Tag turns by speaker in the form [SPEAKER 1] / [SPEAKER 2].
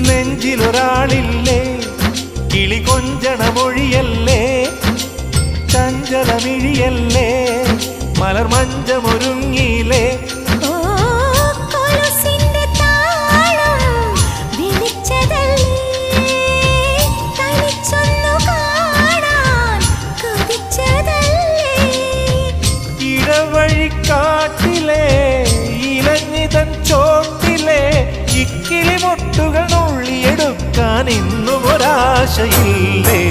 [SPEAKER 1] നെഞ്ചിലൊരാളില്ലേ കിളി കൊഞ്ചണ മൊഴിയല്ലേ ചഞ്ചലമിഴിയല്ലേ മലർമഞ്ചമൊരുങ്ങിയില്ലേ ഇടവഴിക്കാട്ടിലെ ഇലഞ്ഞിതൻ ചോട്ടിലെ ഇക്കിളി മൊട്ടുകൾ നുള്ളിയെടുക്കാൻ ഇന്നും ഒരാശയില്ലേ